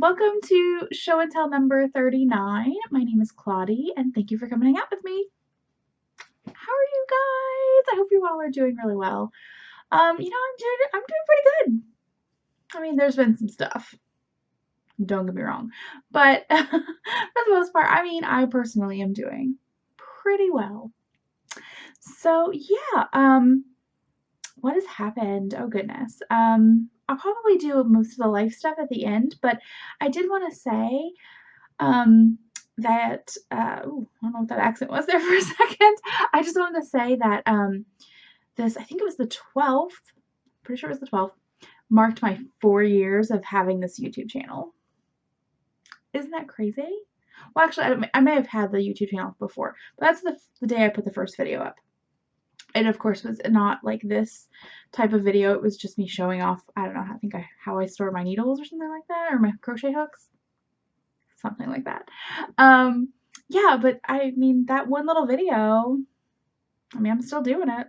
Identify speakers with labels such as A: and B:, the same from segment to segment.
A: Welcome to show and tell number 39. My name is Claudie, and thank you for coming out with me. How are you guys? I hope you all are doing really well. I'm doing pretty good. I mean, there's been some stuff. Don't get me wrong, but for the most part, I personally am doing pretty well. So yeah, what has happened? Oh goodness. I'll probably do most of the life stuff at the end, but I did want to say that I don't know what that accent was there for a second. I just wanted to say that I think it was the 12th, pretty sure it was the 12th, marked my 4 years of having this YouTube channel. Isn't that crazy? Well, actually, I may have had the YouTube channel before, but that's the day I put the first video up. It, of course, was not like this type of video. It was just me showing off, I don't know, how I store my needles or something like that, or my crochet hooks. Something like that. Yeah, but I mean, that one little video, I'm still doing it.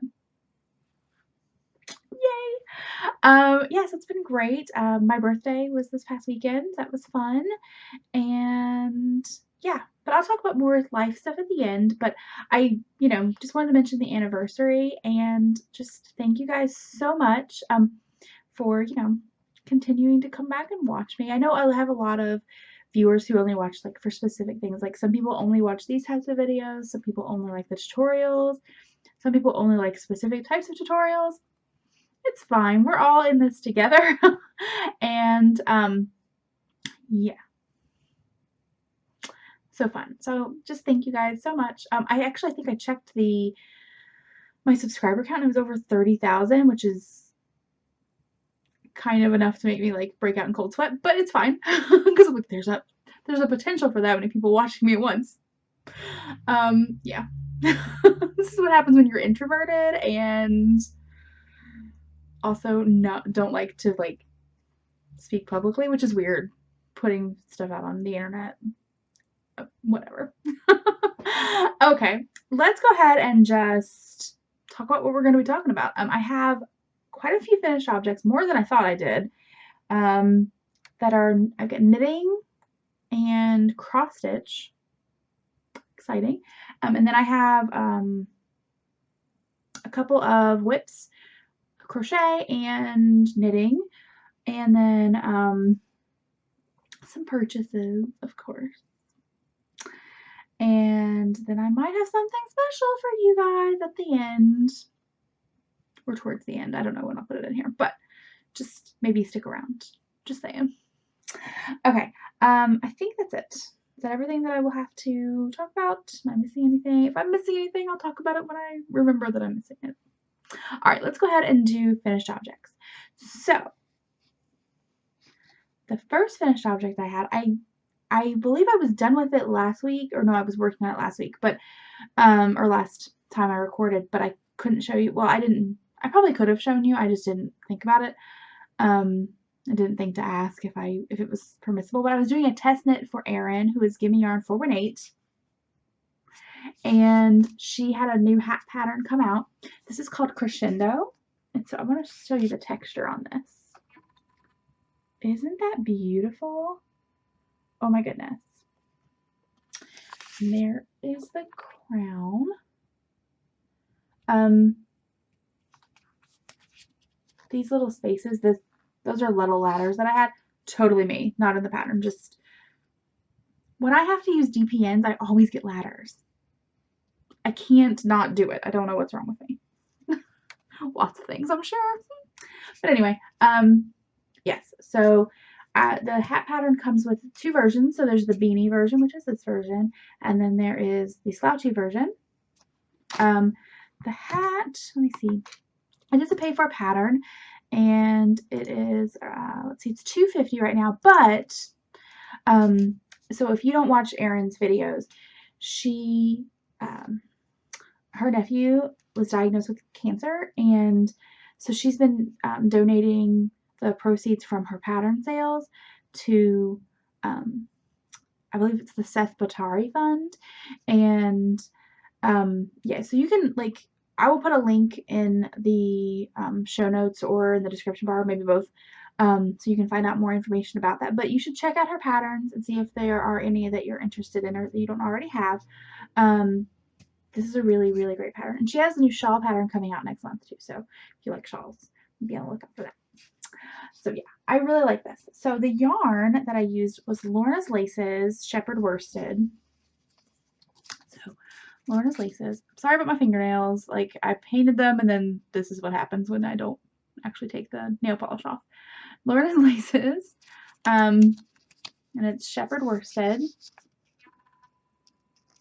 A: Yay! Yes, it's been great. My birthday was this past weekend. That was fun. And yeah, but I'll talk about more life stuff at the end. But I, just wanted to mention the anniversary and just thank you guys so much for, continuing to come back and watch me. I know I have a lot of viewers who only watch like for specific things. Like some people only watch these types of videos. Some people only like the tutorials. Some people only like specific types of tutorials. It's fine. We're all in this together. And yeah. So fun. So just thank you guys so much. I actually think I checked my subscriber count. It was over 30,000, which is kind of enough to make me like break out in cold sweat, but it's fine because I'm like, there's a potential for that many people watching me at once. Yeah. This is what happens when you're introverted and also don't like to like speak publicly, which is weird, putting stuff out on the internet. Whatever. Okay, let's go ahead and just talk about what we're going to be talking about. I have quite a few finished objects, more than I thought I did, I've got knitting and cross stitch. Exciting. And then I have a couple of whips, crochet and knitting, and then some purchases, of course. And then I might have something special for you guys at the end, or towards the end. I don't know when I'll put it in here, but just maybe stick around. Just saying. Okay, I think that's it. Is that everything that I will have to talk about? Am I missing anything? If I'm missing anything, I'll talk about it when I remember that I'm missing it. All right, let's go ahead and do finished objects. So, the first finished object I had, I believe I was done with it last week, or no, I was working on it last week, but, or last time I recorded, but I couldn't show you. Well, I probably could have shown you, I just didn't think about it. I didn't think to ask if it was permissible, but I was doing a test knit for Erin, who is Gimme Yarn 418, and she had a new hat pattern come out. This is called Crescendo, and so I want to show you the texture on this. Isn't that beautiful? Oh my goodness. And there is the crown. These little spaces, those are little ladders that I had. Totally me, not in the pattern. Just when I have to use DPNs, I always get ladders. I can't not do it. I don't know what's wrong with me. Lots of things, I'm sure. But anyway, yes. So the hat pattern comes with two versions. So there's the beanie version, which is this version, and then there is the slouchy version. The hat, let me see. It is a pay for pattern, and it is, let's see, it's $2.50 right now, but, so if you don't watch Erin's videos, her nephew was diagnosed with cancer, and so she's been donating the proceeds from her pattern sales to, I believe it's the Seth Batari Fund, and, yeah, so you can, like, I will put a link in the show notes or in the description bar, maybe both, So you can find out more information about that. But you should check out her patterns and see if there are any that you're interested in or that you don't already have. This is a really, really great pattern. And she has a new shawl pattern coming out next month too. So if you like shawls, be on the lookout for that. So yeah, I really like this. So the yarn that I used was Lorna's Laces Shepherd Worsted. So Lorna's Laces. Sorry about my fingernails. Like, I painted them and then this is what happens when I don't actually take the nail polish off. Lorna's Laces. And it's Shepherd Worsted.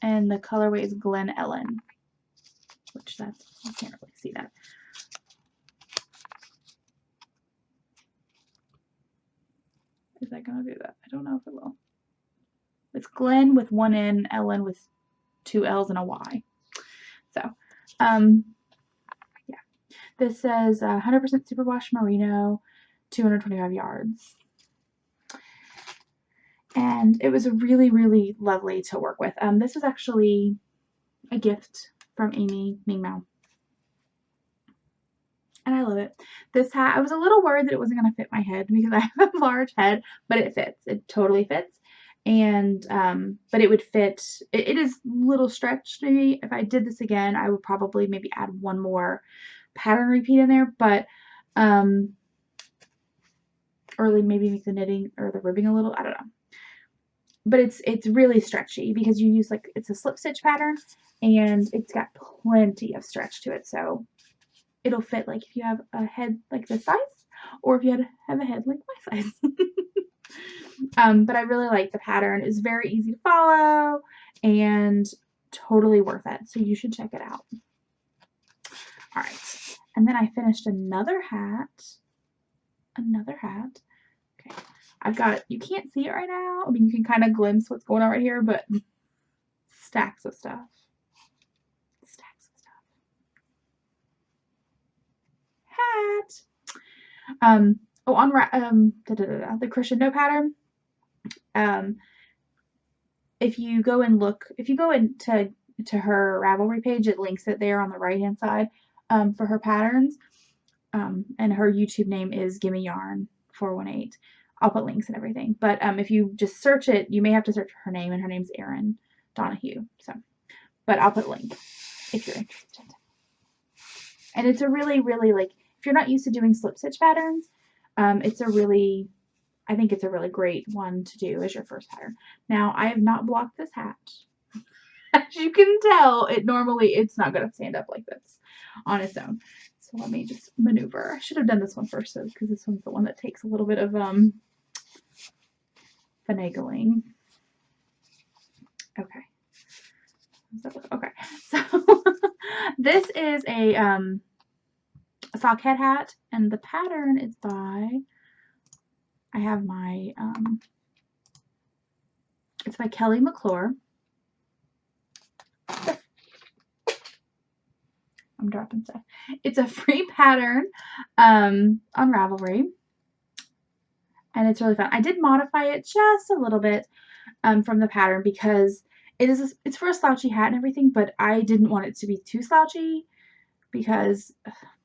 A: And the colorway is Glen Ellen. Which that's, you can't really see that. Is that going to do that? I don't know if it will. It's Glen with one N, Ellen with two L's and a Y. So, yeah. This says 100% superwash merino, 225 yards. And it was really, really lovely to work with. This was actually a gift from Amy Ming Mao. And I love it. This hat, I was a little worried that it wasn't going to fit my head because I have a large head, but it fits. It totally fits. And, but it would fit. It is a little stretched maybe. If I did this again, I would probably maybe add one more pattern repeat in there, but, or maybe make the knitting or the ribbing a little, I don't know. But it's really stretchy because you use like, it's a slip stitch pattern and it's got plenty of stretch to it. So it'll fit like if you have a head like this size or if you have a head like my size. But I really like the pattern. It's very easy to follow and totally worth it. So you should check it out. All right. And then I finished another hat. Okay. I've got, you can't see it right now. I mean, you can kind of glimpse what's going on right here, but stacks of stuff. Hat. On the Crochet No pattern, if you go into her Ravelry page, it links it there on the right hand side for her patterns. And her YouTube name is Gimme Yarn 418. I'll put links and everything. But if you just search it, you may have to search her name, and her name's Erin Donahue. So, but I'll put a link if you're interested. And it's a really, really, like, if you're not used to doing slip stitch patterns, it's a really, I think it's a really great one to do as your first pattern. Now, I have not blocked this hat. As you can tell, it's not going to stand up like this on its own. So let me just maneuver. I should have done this one first, though, because this one's the one that takes a little bit of finagling. Okay. Okay. So this is a sock hat, and the pattern is by, I have my, it's by Kelly McClure. I'm dropping stuff. It's a free pattern on Ravelry, and it's really fun. I did modify it just a little bit from the pattern because it's for a slouchy hat and everything, but I didn't want it to be too slouchy because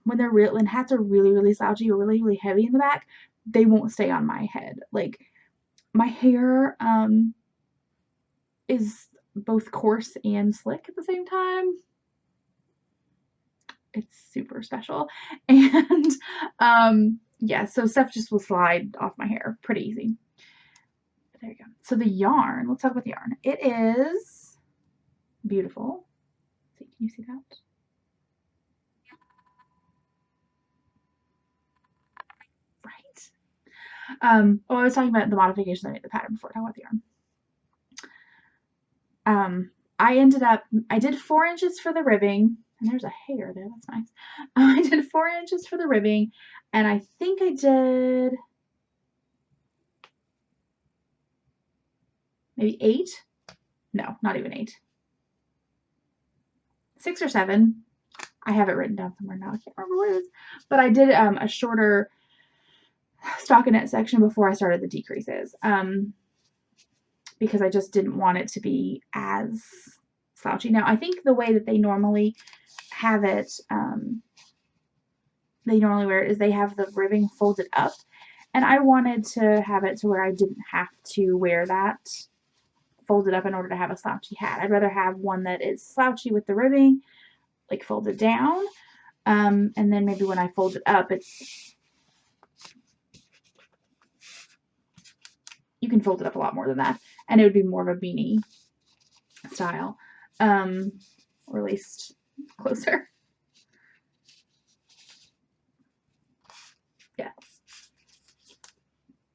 A: when hats are really, really slouchy or really, really heavy in the back, they won't stay on my head. Like, my hair is both coarse and slick at the same time. It's super special. And yeah, so stuff just will slide off my hair pretty easy. There you go. So the yarn, let's talk about the yarn. It is beautiful. See, can you see that? Right. Oh, I was talking about the modification I made the pattern before. Talk about the yarn. I did 4 inches for the ribbing. And there's a hair there. That's nice. I did 4 inches for the ribbing, and I think I did maybe 8. No, not even 8. 6 or 7. I have it written down somewhere now. I can't remember where it is. But I did a shorter stockinette section before I started the decreases because I just didn't want it to be as slouchy. Now, I think the way that they normally have it, they normally wear it is they have the ribbing folded up And I wanted to have it to where I didn't have to wear that folded up in order to have a slouchy hat. I'd rather have one that is slouchy with the ribbing, like folded down. And then maybe when I fold it up, you can fold it up a lot more than that, and it would be more of a beanie style, or at least closer. Yeah.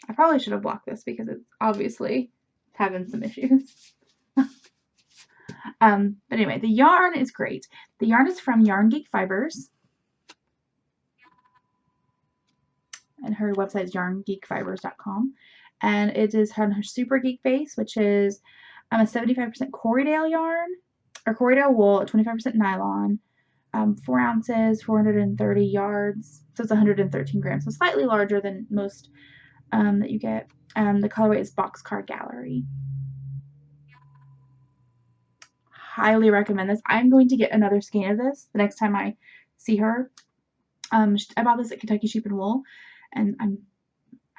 A: I probably should have blocked this because it's obviously having some issues. But anyway, the yarn is great. The yarn is from Yarn Geek Fibers, and her website is yarngeekfibers.com, and it is her Super Geek base, which is a 75% Corriedale yarn, or Corriedale wool, 25% nylon, 4 ounces, 430 yards, so it's 113 grams, so slightly larger than most that you get. The colorway is Boxcar Gallery. Highly recommend this. I'm going to get another skein of this the next time I see her. I bought this at Kentucky Sheep and Wool, and I'm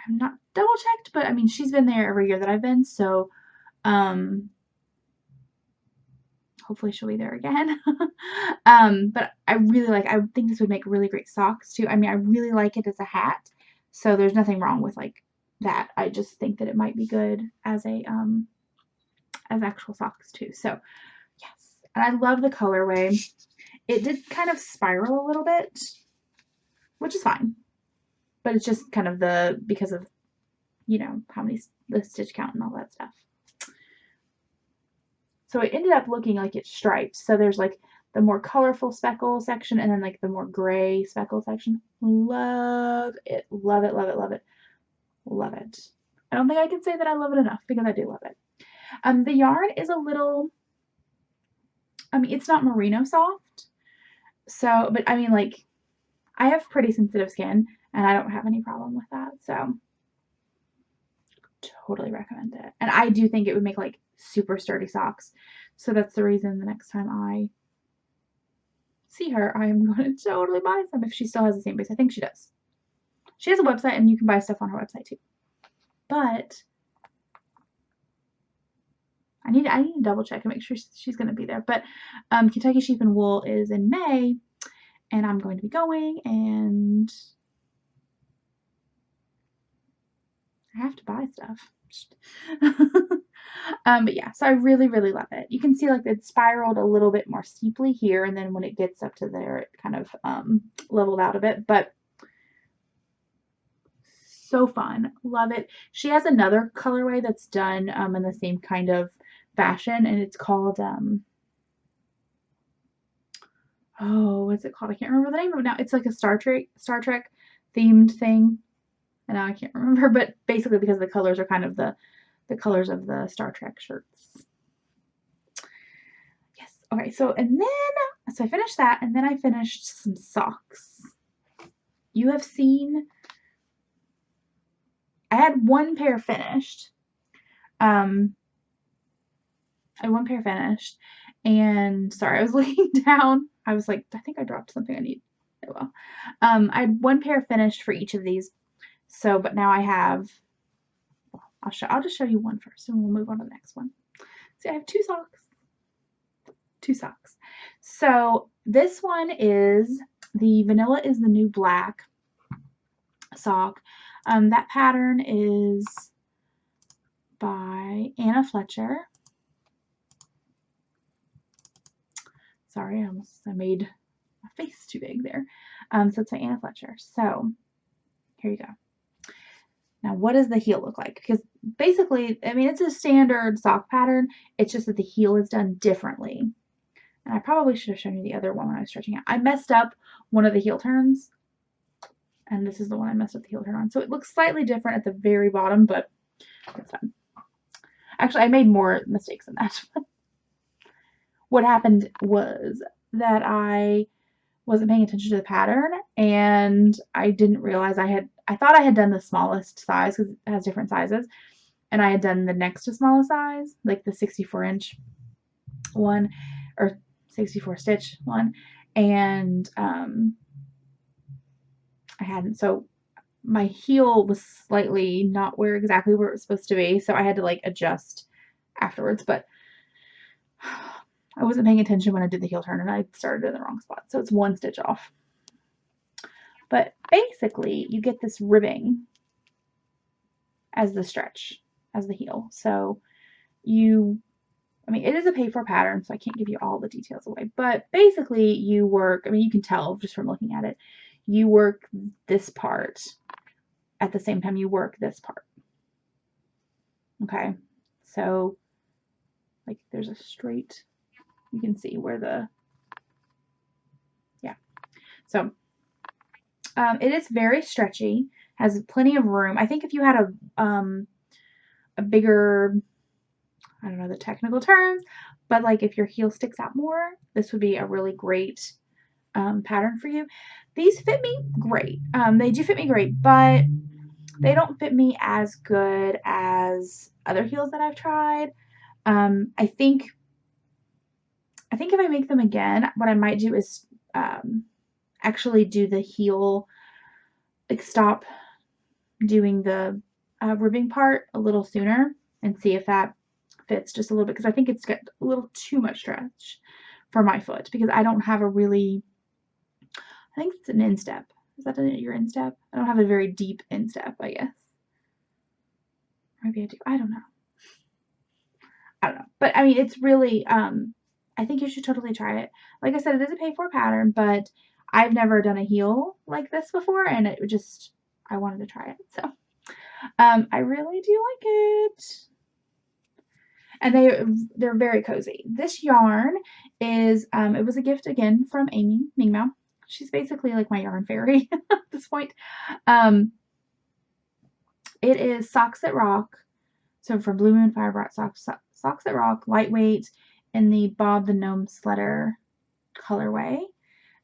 A: not double checked, but I mean she's been there every year that I've been, so hopefully she'll be there again. But I think this would make really great socks too. I mean, I really like it as a hat, so there's nothing wrong with like that. I just think that it might be good as a as actual socks too. So yes, and I love the colorway. It did kind of spiral a little bit, which is fine, but it's just kind of because of, you know, how many, the stitch count and all that stuff. So it ended up looking like it's striped. So there's like the more colorful speckle section and then like the more gray speckle section. Love it, love it, love it, love it, love it. I don't think I can say that I love it enough because I do love it. The yarn is a little, I mean, it's not merino soft. So, but I mean, like, I have pretty sensitive skin and I don't have any problem with that. So totally recommend it. And I do think it would make like super sturdy socks. So that's the reason the next time I see her, I am going to totally buy some if she still has the same base. I think she does. She has a website and you can buy stuff on her website too. But I need to double check and make sure she's going to be there. But Kentucky Sheep and Wool is in May, and I'm going to be going, and I have to buy stuff. But yeah, so I really, really love it. You can see like it spiraled a little bit more steeply here, and then when it gets up to there, it kind of leveled out a bit, but so fun. Love it. She has another colorway that's done in the same kind of fashion, and it's called oh, what's it called? I can't remember the name of it now. It's like a Star Trek themed thing, and now I can't remember, but basically because the colors are kind of the colors of the Star Trek shirts. Yes. Okay, so I finished that, and then I finished some socks. You have seen, I had one pair finished. I had one pair finished, and sorry, I was looking down. I was like, I think I dropped something I need. Oh well. I had one pair finished for each of these. So, but now I have, I'll just show you one first and we'll move on to the next one. See, I have two socks. Two socks. So this one is the Vanilla is the New Black sock. That pattern is by Anna Fletcher. Sorry, I made my face too big there. So it's by Anna Fletcher. So here you go. Now, what does the heel look like? Because basically, I mean, it's a standard sock pattern. It's just that the heel is done differently. And I probably should have shown you the other one when I was stretching out. I messed up one of the heel turns. And this is the one I messed up the heel turn on. So it looks slightly different at the very bottom, but it's fine. Actually, I made more mistakes than that. What happened was that I wasn't paying attention to the pattern, and I didn't realize I thought I had done the smallest size because it has different sizes, and I had done the next to smallest size, like the 64-inch one, or 64 stitch one, and I hadn't. So my heel was slightly not exactly where it was supposed to be, so I had to like adjust afterwards, but I wasn't paying attention when I did the heel turn and I started in the wrong spot. So it's one stitch off. But basically you get this ribbing as the stretch, as the heel. So I mean, it is a pay for pattern, so I can't give you all the details away, but basically you work, I mean, you can tell just from looking at it, you work this part at the same time you work this part. Okay. So like there's a straight, you can see where yeah. So it is very stretchy, has plenty of room. I think if you had a bigger, I don't know the technical terms, but like if your heel sticks out more, this would be a really great pattern for you. These fit me great. They do fit me great, but they don't fit me as good as other heels that I've tried. I think if I make them again, what I might do is actually do the heel, like stop doing the ribbing part a little sooner and see if that fits just a little bit, because I think it's got a little too much stretch for my foot, because I don't have a really, I think it's an instep. Is that your instep? I don't have a very deep instep, I guess. Maybe I do. I don't know. But I mean, it's really, I think you should totally try it. Like I said, it is a pay for pattern, but I've never done a heel like this before, and it just, I wanted to try it. So, I really do like it. And they're very cozy. This yarn is, it was a gift again from Amy Mingmao. She's basically like my yarn fairy at this point. It is Socks That Rock. So from Blue Moon Fire Brought Socks That Rock, lightweight, in the Bob the Gnome Sleddor colorway.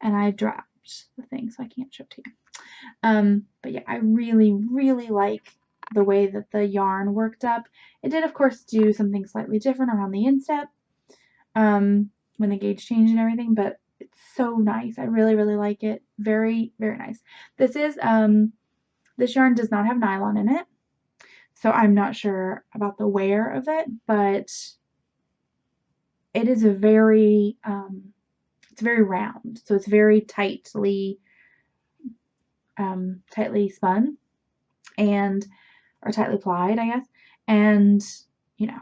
A: And I dropped the thing, so I can't show it to you. But yeah, I really, really like the way that the yarn worked up. It did, of course, do something slightly different around the instep when the gauge changed and everything, but it's so nice. I really, really like it. Very, very nice. This is, this yarn does not have nylon in it, so I'm not sure about the wear of it, but it is a very, it's very round, so it's very tightly spun and, or tightly plied, I guess, and you know,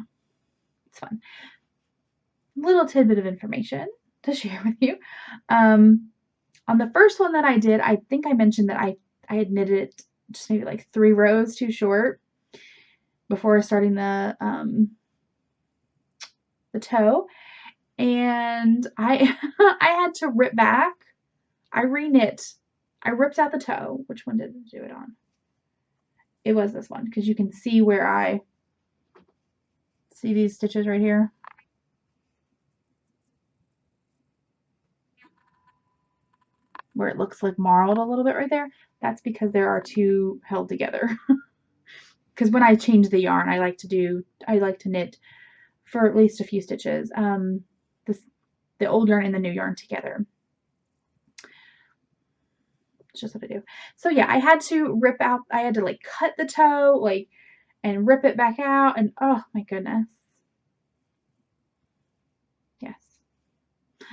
A: it's fun. Little tidbit of information to share with you. On the first one that I did, I think I mentioned that I had knitted it just maybe like 3 rows too short before starting the toe, and I I had to rip back. I re-knit. I ripped out the toe. Which one did I do it on? It was this one, because you can see where I see these stitches right here. Where it looks like marled a little bit right there. That's because there are 2 held together. Because when I change the yarn, I like to knit for at least a few stitches. The old yarn and the new yarn together. It's just what I do. So yeah, I had to rip out, I had to like cut the toe, like, and rip it back out, and oh my goodness. Yes.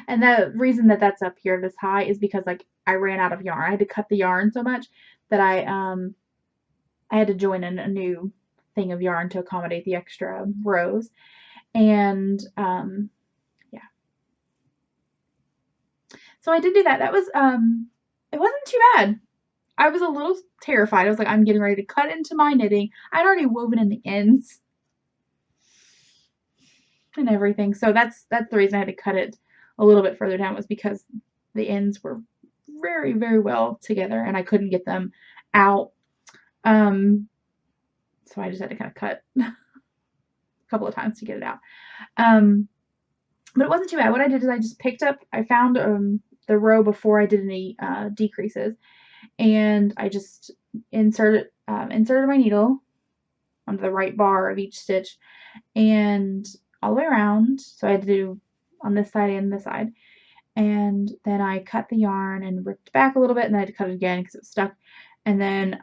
A: And the reason that that's up here this high is because like I ran out of yarn. I had to cut the yarn so much that I had to join in a new thing of yarn to accommodate the extra rows. And yeah. So I did do that. That was it wasn't too bad. I was a little terrified. I was like, I'm getting ready to cut into my knitting. I'd already woven in the ends and everything. So that's the reason I had to cut it a little bit further down, was because the ends were very, very well together and I couldn't get them out. So I just had to kind of cut a couple of times to get it out. But it wasn't too bad. What I did is I just picked up, I found the row before I did any decreases, and I just inserted my needle onto the right bar of each stitch and all the way around. So I had to do on this side and this side. And then I cut the yarn and ripped back a little bit, and then I had to cut it again because it was stuck. and then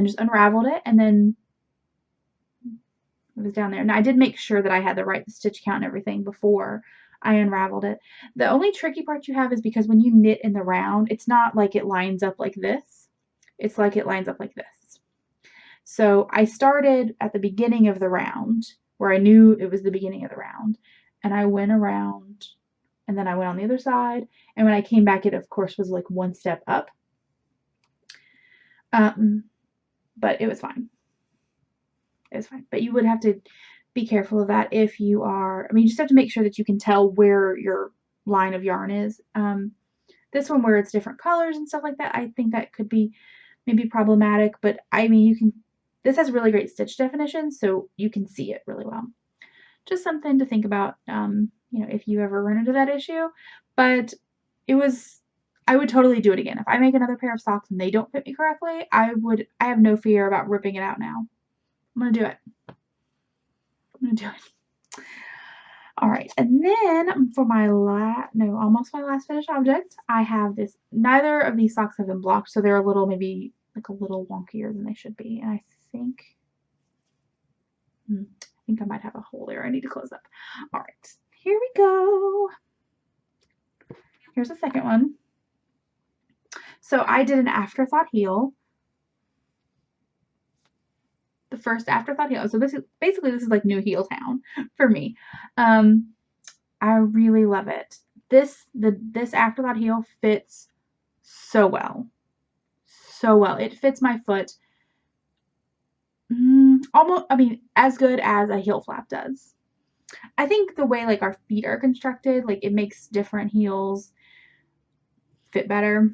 A: just unraveled it, and then it was down there. Now I did make sure that I had the right stitch count and everything before I unraveled it. The only tricky part you have is because when you knit in the round, it's not like it lines up like this. It's like it lines up like this. So I started at the beginning of the round where I knew it was the beginning of the round, and I went around, and then I went on the other side, and when I came back, it of course was like one step up. But it was fine. It was fine. But you would have to be careful of that if you are, I mean, you just have to make sure that you can tell where your line of yarn is. This one where it's different colors and stuff like that, I think that could be maybe problematic, but I mean, you can, this has really great stitch definition, so you can see it really well. Just something to think about, you know, if you ever run into that issue. But it was, I would totally do it again. If I make another pair of socks and they don't fit me correctly, I have no fear about ripping it out now. I'm gonna do it. I'm gonna do it. All right, and then for my almost my last finished object, I have this. Neither of these socks have been blocked, so they're a little, maybe like a little wonkier than they should be. And I think I might have a hole there. I need to close up. All right, here we go. Here's the second one. So I did an Afterthought heel. The first Afterthought heel. So this is basically, this is like new heel town for me. I really love it. This Afterthought heel fits so well. So well. It fits my foot almost, I mean, as good as a heel flap does. I think the way like our feet are constructed, like it makes different heels fit better.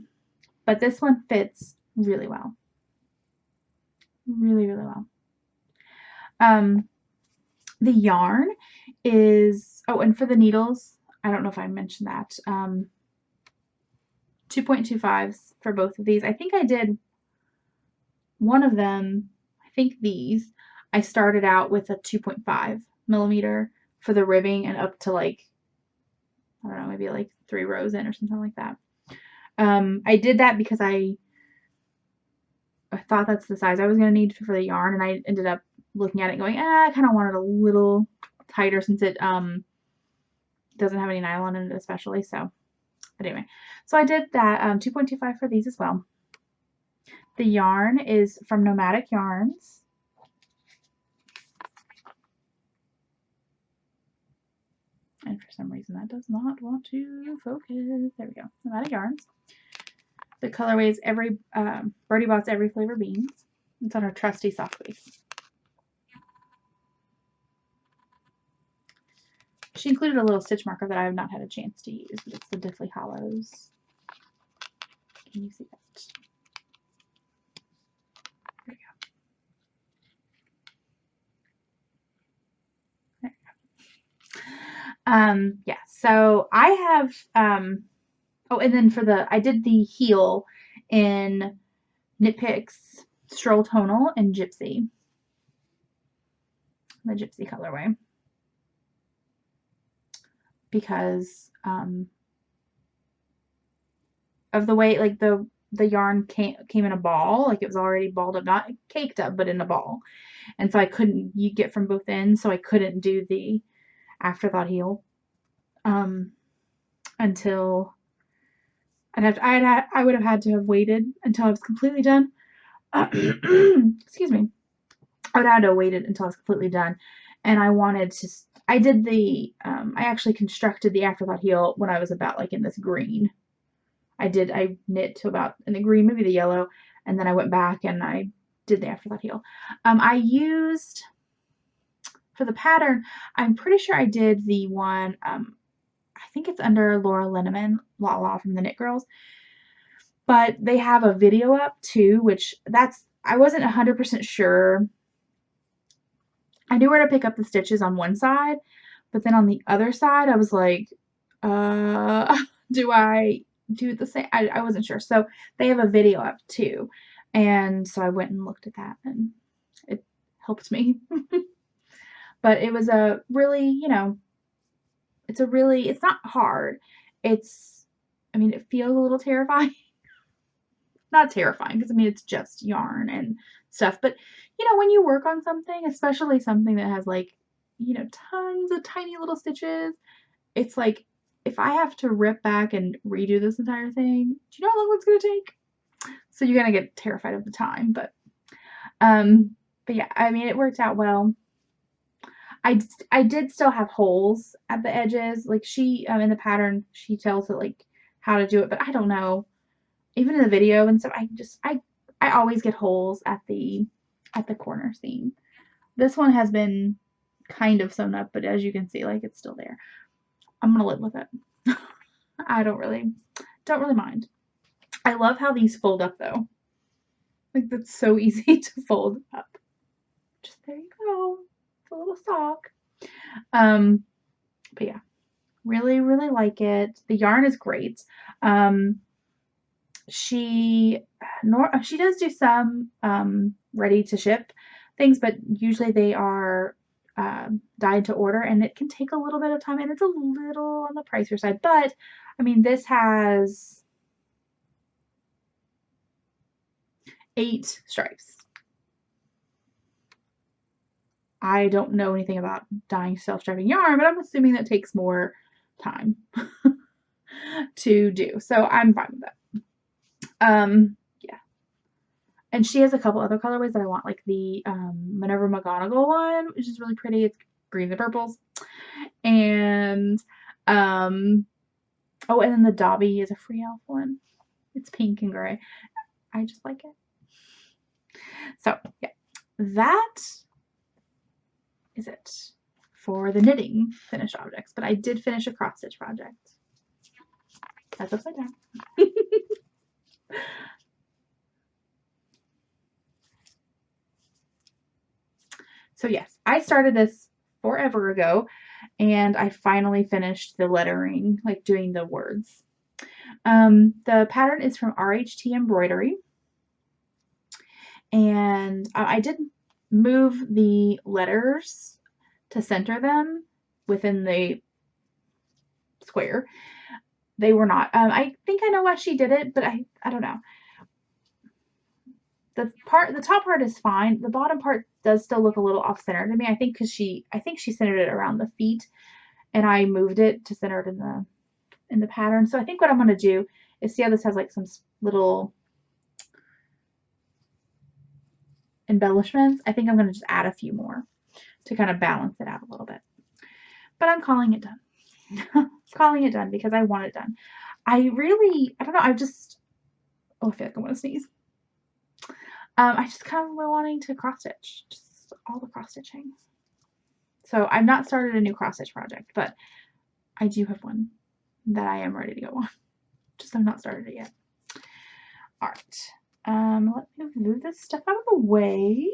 A: But this one fits really well. Really, really well. The yarn is, oh, and for the needles, I don't know if I mentioned that, 2.25s for both of these. I think I did one of them, I think these, I started out with a 2.5 millimeter for the ribbing and up to like, I don't know, maybe like 3 rows in or something like that. I did that because I thought that's the size I was going to need for the yarn, and I ended up looking at it going, I kind of want it a little tighter since it doesn't have any nylon in it especially. So, but anyway, so I did that 2.25 for these as well. The yarn is from Nomadic Yarns. And for some reason that does not want to focus. There we go. Nomadic Yarns. The colorway is Birdie Bot's Every Flavor Beans. It's on her trusty sock base. She included a little stitch marker that I have not had a chance to use, but it's the Diffley Hollows. Can you see that? There we go. There we go. Yeah, so I have, oh, and then I did the heel in Knit Picks, Stroll Tonal, and Gypsy. The Gypsy colorway. Because of the way, like the yarn came in a ball, like it was already balled up, not caked up, but in a ball. And so you get from both ends, so I couldn't do the Afterthought heel until I would have had to have waited until I was completely done. Excuse me. I would have had to have waited until I was completely done. And I did the, I actually constructed the Afterthought heel when I was about like in this green. I knit to about in the green, maybe the yellow, and then I went back and I did the Afterthought heel. I used, for the pattern, I'm pretty sure I did the one, I think it's under Laura Linneman, La from the Knit Girls. But they have a video up too, which I wasn't 100% sure. I knew where to pick up the stitches on one side, but then on the other side, I was like, do I do the same? I wasn't sure. So they have a video up too. And so I went and looked at that, and it helped me. But it was a really, you know, it's not hard. I mean, it feels a little terrifying. not terrifying because I mean it's just yarn and stuff, but you know when you work on something, especially something that has like, you know, tons of tiny little stitches, it's like if I have to rip back and redo this entire thing, do you know how long it's gonna take? So you're gonna get terrified of the time, but yeah, I mean it worked out well. I did still have holes at the edges. Like she in the pattern she tells it like how to do it, but I don't know. Even in the video and stuff, I always get holes at the corner seam. This one has been kind of sewn up, but as you can see, like it's still there. I'm gonna live with it. I don't really mind. I love how these fold up though. Like that's so easy to fold up. Just there you go. It's a little sock. But yeah, really, really like it. The yarn is great. She does do some ready to ship things, but usually they are dyed to order, and it can take a little bit of time, and it's a little on the pricier side. But I mean, this has 8 stripes. I don't know anything about dyeing self-striping yarn, but I'm assuming that takes more time to do. So I'm fine with that. Yeah. And she has a couple other colorways that I want, like the Minerva McGonagall one, which is really pretty. It's greens and purples. And oh, and then the Dobby is a free elf one. It's pink and gray. I just like it. So yeah, that is it for the knitting finished objects. But I did finish a cross stitch project. That's upside down. So yes, I started this forever ago, and I finally finished the lettering, like doing the words. The pattern is from RHT Embroidery, and I did move the letters to center them within the square. They were not. I think I know why she did it, but I don't know. The top part is fine. The bottom part does still look a little off center to me. I think she centered it around the feet, and I moved it to center it in the pattern. So I think what I'm going to do is see how this has like some little embellishments. I think I'm going to just add a few more to kind of balance it out a little bit. But I'm calling it done. Calling it done because I want it done. I don't know. Oh, I feel like I want to sneeze. I just kind of wanting to cross stitch, just all the cross stitching. So I've not started a new cross stitch project, but I do have one that I am ready to go on. Just have not started it yet. All right. Let me move this stuff out of the way.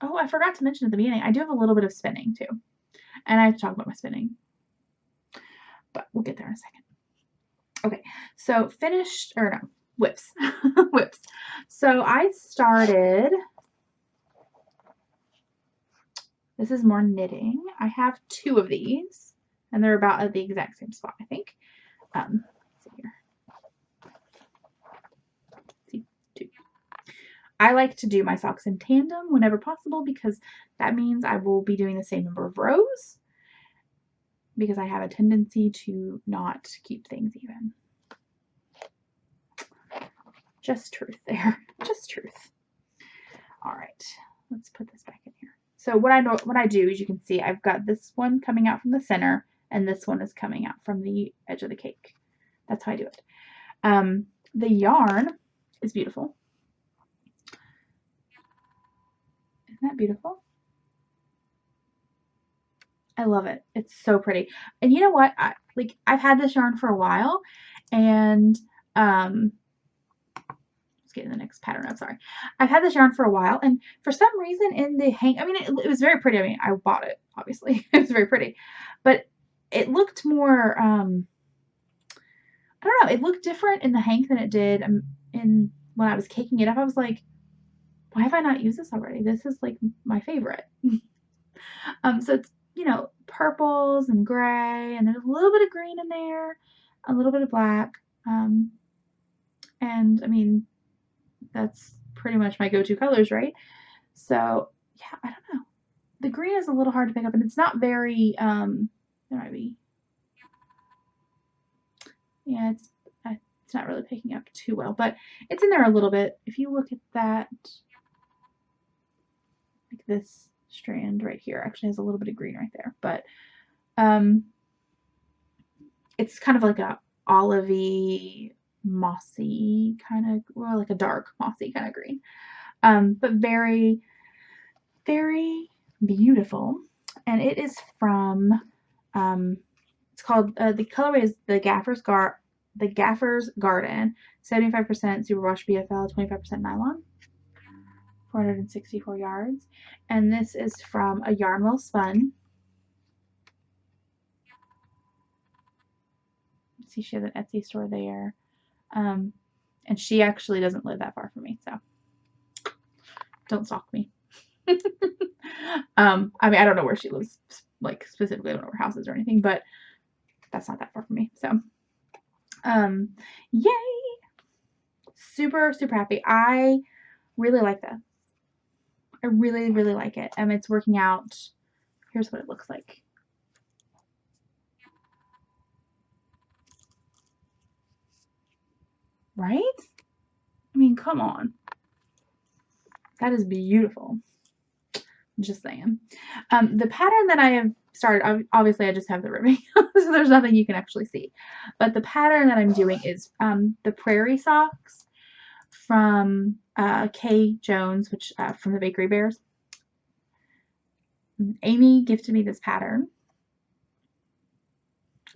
A: Oh, I forgot to mention at the beginning, I do have a little bit of spinning too. And I have to talk about my spinning. But we'll get there in a second. Okay, so whips. Whips. So I started, this is more knitting. I have 2 of these, and they're about at the exact same spot, I think. Let's see here. See, 2. I like to do my socks in tandem whenever possible because that means I will be doing the same number of rows because I have a tendency to not keep things even. Just truth there. Just truth. All right, let's put this back in here. So what I do is you can see I've got this one coming out from the center and this one is coming out from the edge of the cake. That's how I do it. The yarn is beautiful. Isn't that beautiful? I love it. It's so pretty. And you know what? I've had this yarn for a while, and let's get in the next pattern. I'm sorry. I've had this yarn for a while, and for some reason in the I mean, it was very pretty. I mean, I bought it, obviously. It was very pretty, but it looked more, I don't know. It looked different in the hank than it did when I was caking it up. I was like, why have I not used this already? This is like my favorite. So it's, you know, purples and gray, and there's a little bit of green in there, a little bit of black. And I mean, that's pretty much my go-to colors, right? So yeah, I don't know. The green is a little hard to pick up, and it's not very, there might be, yeah, it's not really picking up too well, but it's in there a little bit. If you look at that, like this strand right here actually has a little bit of green right there, but it's kind of like a olivey, mossy kind of, or like a dark mossy kind of green, but very, very beautiful. And it is from, it's called, the colorway is the Gaffer's Garden, 75% superwash BFL, 25% nylon, 464 yards. And this is from a Yarn Well Spun. See, she has an Etsy store there. And she actually doesn't live that far from me, so don't stalk me. I mean, I don't know where she lives, like specifically, I don't know where her house is or anything, but that's not that far from me. So, yay! Super, super happy. I really like this. I really, really like it. It's working out. Here's what it looks like. Right? I mean, come on. That is beautiful. Just saying. The pattern that I have started, obviously I just have the ribbing, so there's nothing you can actually see. But the pattern that I'm doing is the Prairie Socks from Kay Jones, which from the Bakery Bears. Amy gifted me this pattern.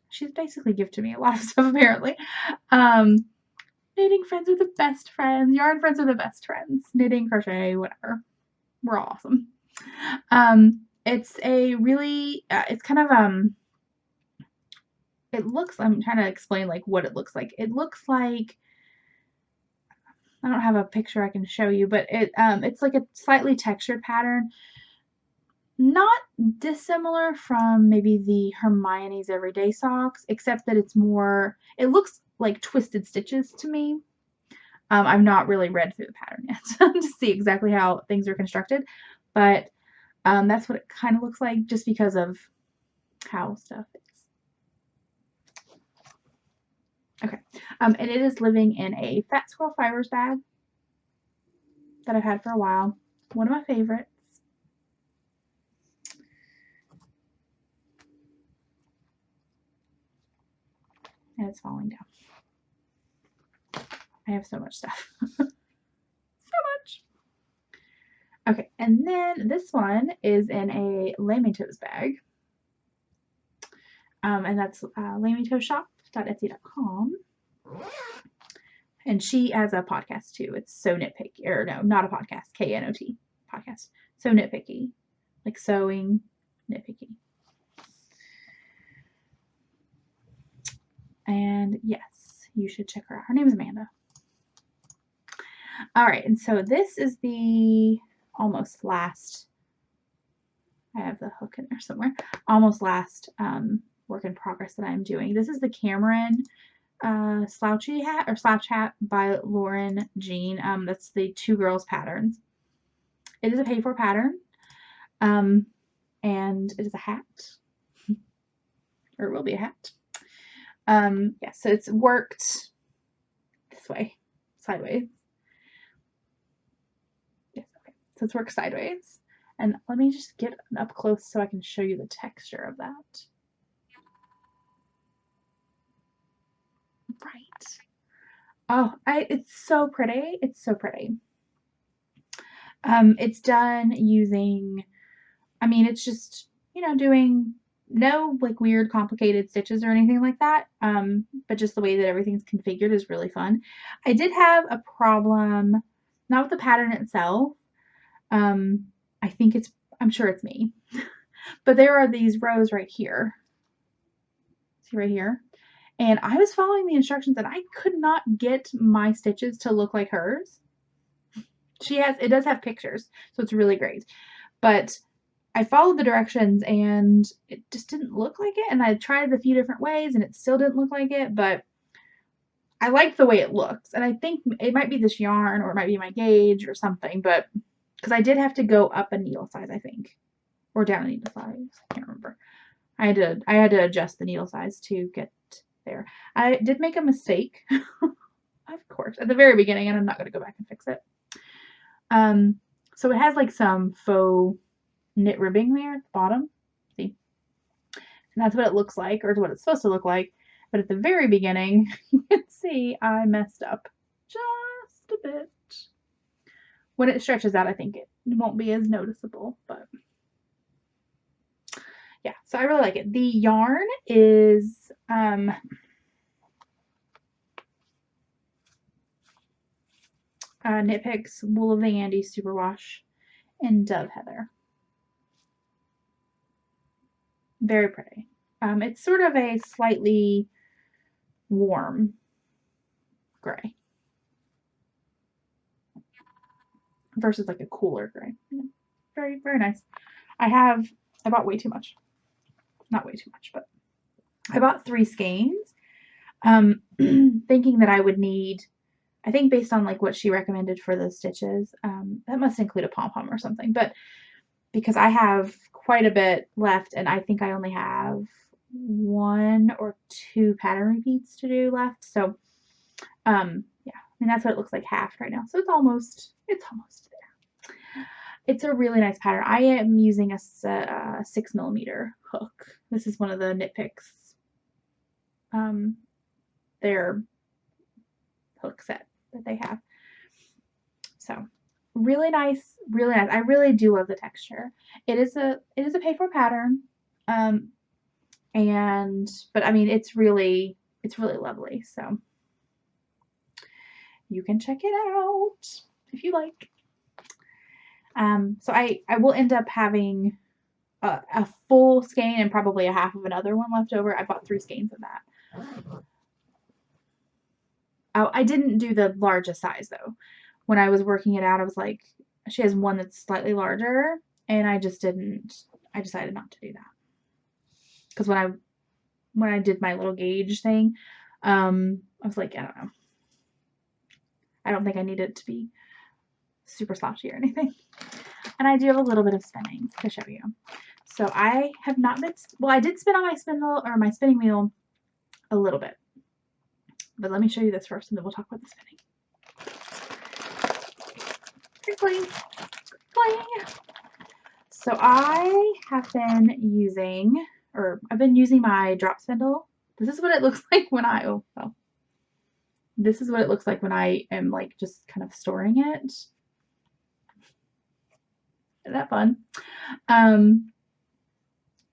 A: She's basically gifted me a lot of stuff, apparently. Knitting friends are the best friends. Yarn friends are the best friends. Knitting, crochet, whatever. We're all awesome. It's a really, it's kind of, it looks, I'm trying to explain like what it looks like. It looks like, I don't have a picture I can show you, but it's like a slightly textured pattern. Not dissimilar from maybe the Hermione's Everyday Socks, except that it's more, it looks like twisted stitches to me. I've not really read through the pattern yet to see exactly how things are constructed, but that's what it kind of looks like just because of how stuff is. Okay, and it is living in a Fat Squirrel Fibers bag that I've had for a while. One of my favorites. And it's falling down. I have so much stuff. So much. Okay, and then this one is in a Lametoes bag. And that's lametoeshop.etsy.com. And she has a podcast too. It's So Nitpicky, or no, not a podcast, KNOT podcast. So Nitpicky, like sewing nitpicky. And yes, you should check her out. Her name is Amanda. All right, and so this is the almost last, I have the hook in there somewhere, almost last work in progress that I'm doing. This is the Cameron slouch hat by Lauren Jean. That's the Two Girls patterns. It is a pay-for pattern, and it is a hat, or it will be a hat. Yeah, so it's worked this way, sideways. Yes, okay. So it's worked sideways. And let me just get up close so I can show you the texture of that. Right. Oh, it's so pretty. It's so pretty. It's done using, I mean, it's just, you know, doing no like weird complicated stitches or anything like that. But just the way that everything's configured is really fun. I did have a problem, not with the pattern itself. I think I'm sure it's me, but there are these rows right here. See right here? And I was following the instructions and I could not get my stitches to look like hers. It does have pictures, so it's really great. But I followed the directions and it just didn't look like it. And I tried it a few different ways and it still didn't look like it. But I like the way it looks, and I think it might be this yarn or it might be my gauge or something, but because I did have to go up a needle size, I think, or down a needle size. I can't remember. I had to adjust the needle size to get there. I did make a mistake, of course, at the very beginning, and I'm not going to go back and fix it. So it has like some faux knit ribbing there at the bottom. See? And that's what it looks like, or what it's supposed to look like. But at the very beginning, you can see I messed up just a bit. When it stretches out, I think it won't be as noticeable, but yeah, so I really like it. The yarn is Knit Picks Wool of the Andes Superwash in Dove Heather. Very pretty. It's sort of a slightly warm gray versus like a cooler gray. Very, very nice. I bought way too much. Not way too much, but I bought 3 skeins, thinking that I would need, I think based on like what she recommended for the stitches, that must include a pom-pom or something, but because I have quite a bit left and I think I only have 1 or 2 pattern repeats to do left. So, yeah, I mean, that's what it looks like half right now. So it's almost there. It's a really nice pattern. I am using a 6mm hook. This is one of the Knit Picks, their hook set that they have. So really nice, really nice. I really do love the texture. It is a pay for pattern, but I mean it's really lovely. So you can check it out if you like. So I will end up having a full skein and probably a half of another one left over. I bought 3 skeins of that. Oh, I didn't do the largest size though. When I was working it out, I was like, she has one that's slightly larger, and I decided not to do that. Because when I did my little gauge thing, I was like, I don't know. I don't think I need it to be super slouchy or anything. And I do have a little bit of spinning to show you. So I have not been, well, I did spin on my spindle or my spinning wheel a little bit. But let me show you this first and then we'll talk about the spinning. Crinkling. So I have been using, I've been using my drop spindle. This is what it looks like when this is what it looks like when I am like just kind of storing it. Isn't that fun?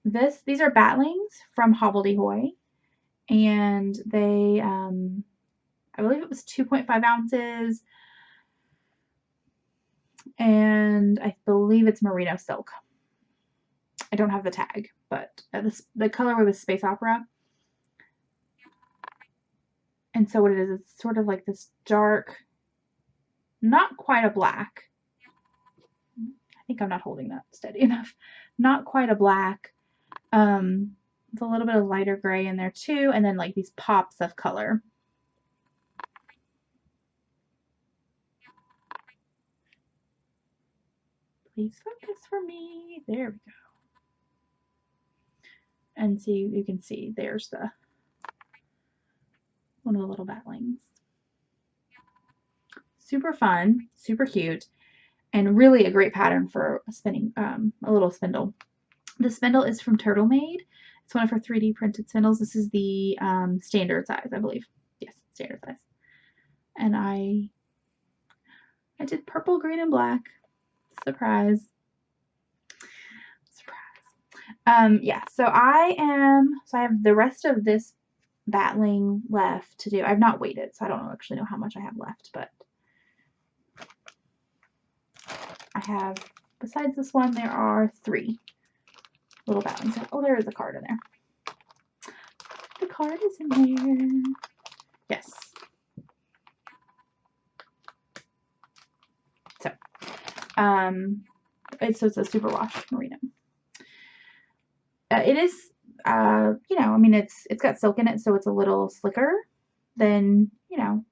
A: These are batlings from Hobbledehoy, and they, I believe it was 2.5 ounces, and I believe it's merino silk. I don't have the tag, but the colorway was Space Opera. And so what it is, it's sort of like this dark, not quite a black. I think I'm not holding that steady enough. Not quite a black. With a little bit of lighter gray in there too, and then like these pops of color. Please focus for me. There we go. And see, you can see there's one of the little batlings. Super fun, super cute, and really a great pattern for a spinning, a little spindle. The spindle is from Turtle Made. It's one of her 3D printed spindles. This is the standard size, I believe. Yes, standard size. And I did purple, green, and black. Surprise. Yeah, so I have the rest of this batling left to do. I've not weighted, so I don't actually know how much I have left, but I have, besides this one, there are 3 little batlings. Oh, there is a card in there. The card is in there. Yes. So, it's a superwash merino. It is, you know, I mean, it's got silk in it, so it's a little slicker. than, you know,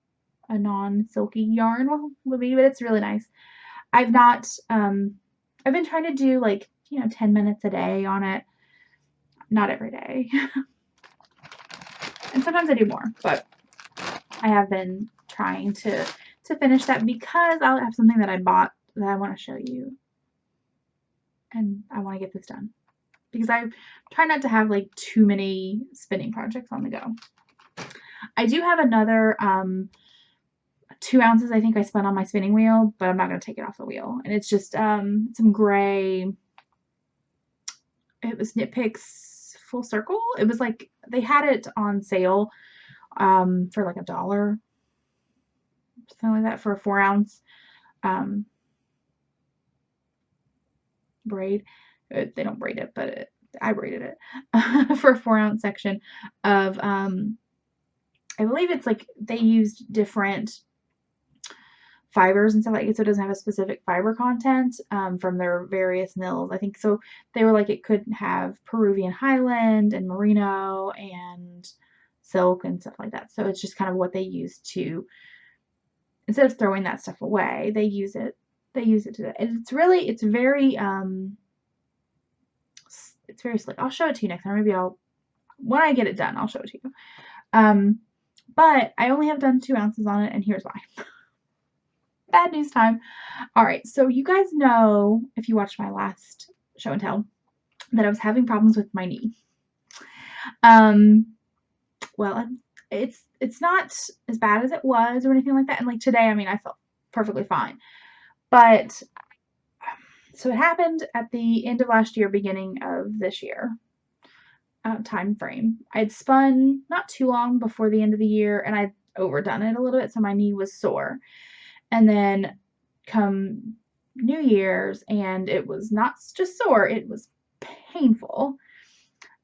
A: a non-silky yarn would be, but it's really nice. I've been trying to do like, you know, 10 minutes a day on it. Not every day. And sometimes I do more, but I have been trying to finish that because I'll have something that I bought that I want to show you. And I want to get this done. Because I try not to have like too many spinning projects on the go. I do have another 2 ounces I think I spent on my spinning wheel, but I'm not going to take it off the wheel. And it's just some gray, it was Knit Picks Full Circle. It was like, they had it on sale for like $1, something like that, for a 4 ounce braid. They don't braid it, but I braided it for a 4 ounce section of, I believe it's like they used different fibers and stuff like that, so it doesn't have a specific fiber content from their various mills. I think so. They were like, it could have Peruvian Highland and Merino and silk and stuff like that. So it's just kind of what they use to, instead of throwing that stuff away, they use it. They use it to that. And it's very slick. I'll show it to you next time. Maybe when I get it done, I'll show it to you. But I only have done 2 ounces on it, and here's why. Bad news time. All right, so you guys know, if you watched my last show and tell, that I was having problems with my knee. Well, it's not as bad as it was or anything like that. And like today, I mean, I felt perfectly fine. But so it happened at the end of last year, beginning of this year time frame. I'd spun not too long before the end of the year, and I'd overdone it a little bit, so my knee was sore. And then come New Year's, and it was not just sore, it was painful.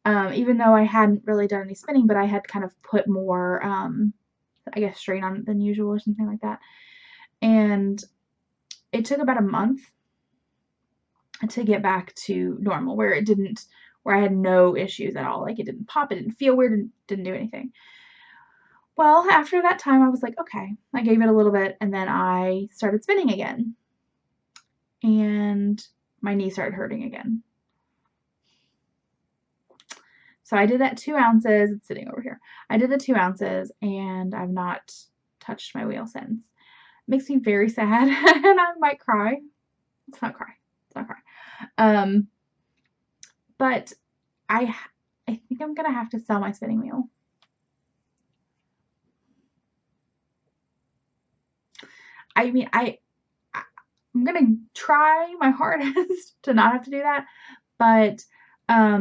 A: Even though I hadn't really done any spinning, but I had kind of put more, I guess, strain on it than usual or something like that. And it took about a month to get back to normal, where I had no issues at all. Like, it didn't pop, it didn't feel weird, it didn't do anything. Well, after that time, I was like, okay. I gave it a little bit, and then I started spinning again. And my knee started hurting again. So I did that 2 ounces. It's sitting over here. I did the 2 ounces, and I've not touched my wheel since. It makes me very sad, and I might cry. Let's not cry. Let's not cry. But I think I'm gonna have to sell my spinning wheel. I mean, I'm gonna try my hardest to not have to do that, but I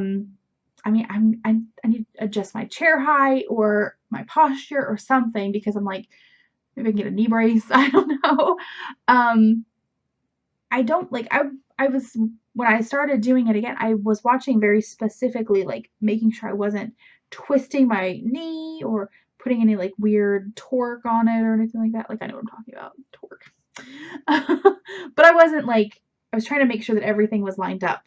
A: mean, I need to adjust my chair height or my posture or something, because I'm like, maybe I can get a knee brace. I don't know. I don't like, I was, when I started doing it again, I was watching very specifically, like making sure I wasn't twisting my knee or putting any like weird torque on it or anything like that. Like, I know what I'm talking about, torque. But I wasn't like, I was trying to make sure that everything was lined up.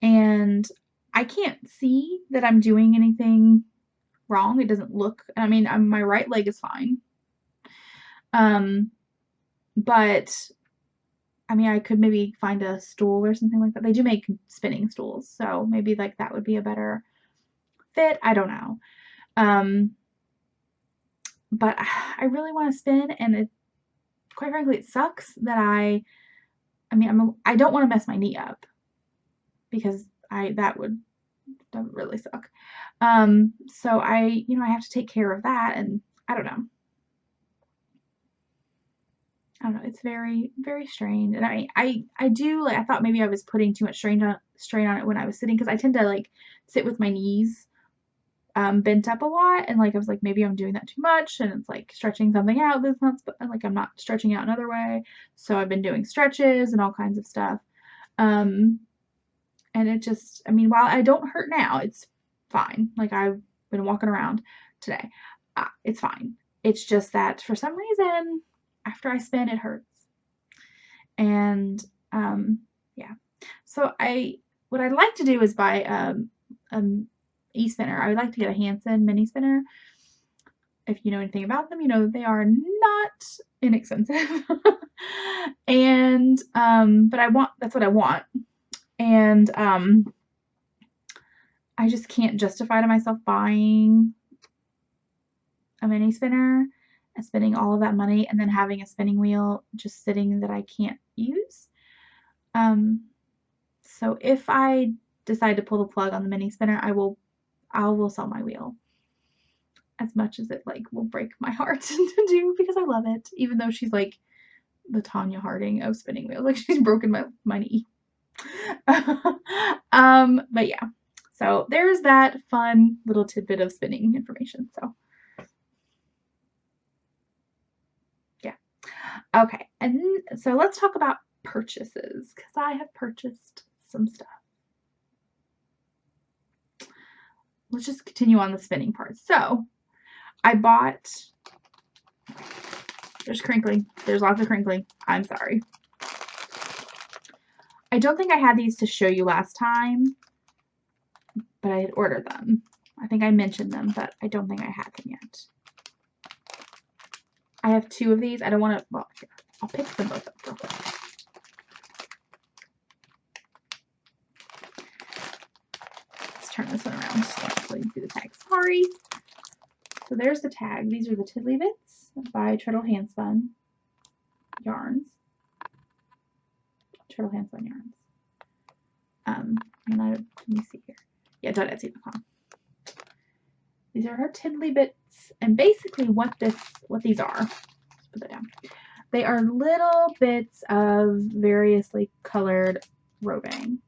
A: And I can't see that I'm doing anything wrong. It doesn't look, I mean, my right leg is fine. But I mean, I could maybe find a stool or something like that. They do make spinning stools, so maybe like that would be a better fit. I don't know. But I really want to spin, and quite frankly, it sucks that I don't want to mess my knee up, because that would really suck. So I have to take care of that, and I don't know. It's very, very strange. And I do, like, I thought maybe I was putting too much strain on it when I was sitting, because I tend to like sit with my knees bent up a lot, and like I was like, maybe I'm doing that too much, and it's like stretching something out that's not, like, I'm not stretching out another way. So I've been doing stretches and all kinds of stuff. And it just, I mean, while I don't hurt now, it's fine. Like, I've been walking around today. It's fine. It's just that for some reason, after I spin, it hurts. And yeah. So what I'd like to do is buy e-spinner. I would like to get a Hanson mini spinner. if you know anything about them, you know they are not inexpensive. And but that's what I want. And I just can't justify to myself buying a mini spinner and spending all of that money and then having a spinning wheel just sitting that I can't use. So if I decide to pull the plug on the mini spinner, I will sell my wheel. As much as it like will break my heart to do, because I love it, even though she's like the Tanya Harding of spinning wheels, like she's broken my knee. But yeah, so there's that fun little tidbit of spinning information. So yeah, okay, and so let's talk about purchases, because I have purchased some stuff. Let's just continue on the spinning part. So I bought, there's crinkling, there's lots of crinkling, I'm sorry. I don't think I had these to show you last time, but I had ordered them. I think I mentioned them, but I don't think I had them yet. I have 2 of these. I don't want to, well, here, I'll pick them both up real quick. Let's turn this one around so you can see the tag. Sorry. So there's the tag. These are the Tiddly Bits by Turtle Handspun Yarns. Turtle Handspun Yarns. And let me see here. Yeah, .etsy.com. These are her Tiddly Bits, and basically what these are. Let's put that down. They are little bits of variously colored roving,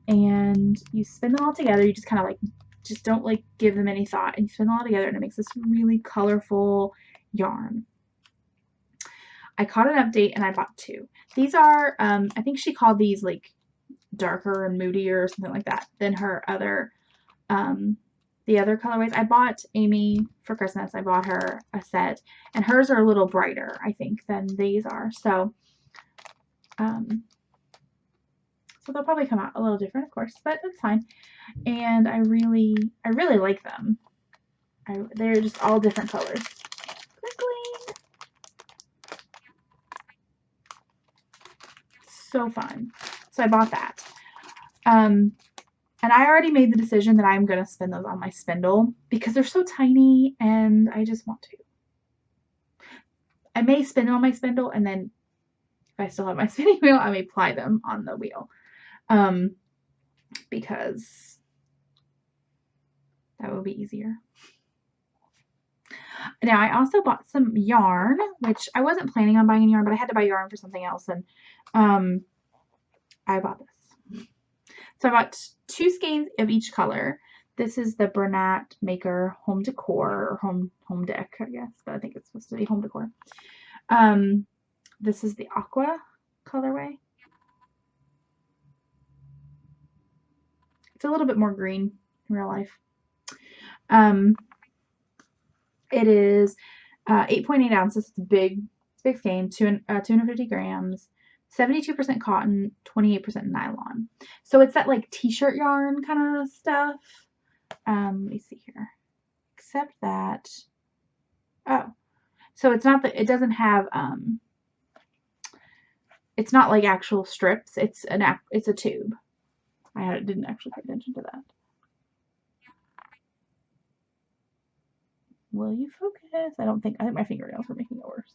A: and you spin them all together. You just kind of like, just don't like give them any thought, and you spin them all together, and it makes this really colorful yarn. I caught an update and I bought 2. These are, I think she called these like darker and moodier or something like that than her other, the other colorways. I bought Amy for Christmas. I bought her a set, and hers are a little brighter, I think, than these are. So, so they'll probably come out a little different, of course, but that's fine. And I really like them. They're just all different colors. Crinkling. So fun. So I bought that. And I already made the decision that I'm going to spin those on my spindle because they're so tiny and I just want to. I may spin them on my spindle, and then if I still have my spinning wheel, I may ply them on the wheel. Because that would be easier. Now, I also bought some yarn, which I wasn't planning on buying any yarn, but I had to buy yarn for something else, and I bought this. So I bought 2 skeins of each color. This is the Bernat Maker Home Decor, or Home Deck, I guess, but I think it's supposed to be Home Decor. This is the Aqua colorway. It's a little bit more green in real life. It is 8.8 ounces. It's a big skein, 250 grams. 72% cotton, 28% nylon. So it's that like t-shirt yarn kind of stuff. Let me see here. Except that, oh, so it's not that, it doesn't have, it's not like actual strips. It's a tube. I didn't actually pay attention to that. Will you focus? I think my fingernails are making it worse.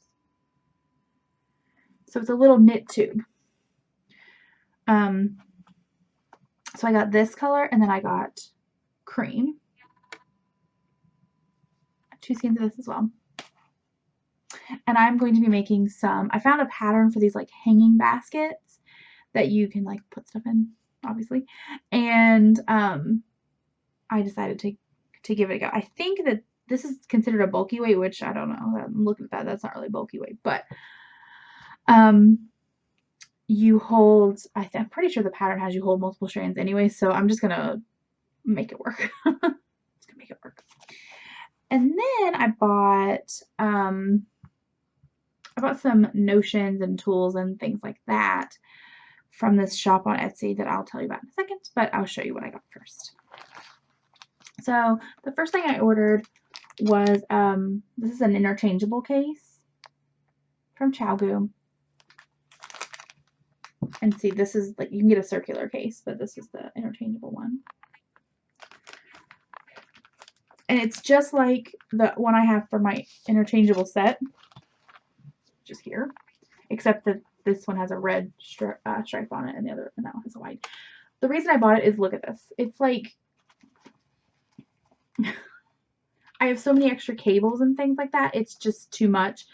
A: So it's a little knit tube. So I got this color, and then I got cream. 2 skeins of this as well. And I'm going to be making some, I found a pattern for these like hanging baskets that you can like put stuff in, obviously. And I decided to give it a go. I think that this is considered a bulky weight, which I don't know. I'm looking at that. That's not really bulky weight, but you hold, I'm pretty sure the pattern has you hold multiple strands anyway, so I'm just gonna make it work. Just gonna make it work. And then I bought some notions and tools and things like that from this shop on Etsy that I'll tell you about in a second, but I'll show you what I got first. So the first thing I ordered was, this is an interchangeable case from ChiaoGoo. And see, this is like, you can get a circular case, but this is the interchangeable one. And it's just like the one I have for my interchangeable set, just here, except that this one has a red stripe on it, and that one has a white. The reason I bought it is, look at this. It's like, I have so many extra cables and things like that. It's just too much.